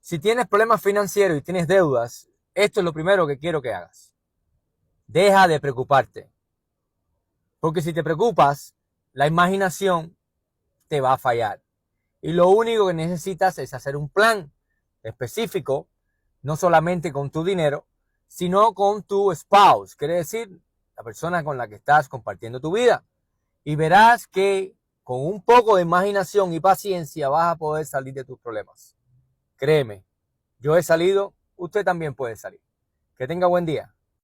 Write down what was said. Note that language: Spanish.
Si tienes problemas financieros y tienes deudas, esto es lo primero que quiero que hagas. Deja de preocuparte. Porque si te preocupas, la imaginación te va a fallar. Y lo único que necesitas es hacer un plan específico, no solamente con tu dinero, sino con tu spouse, quiere decir, la persona con la que estás compartiendo tu vida. Y verás que con un poco de imaginación y paciencia vas a poder salir de tus problemas. Créeme, yo he salido, usted también puede salir. Que tenga buen día.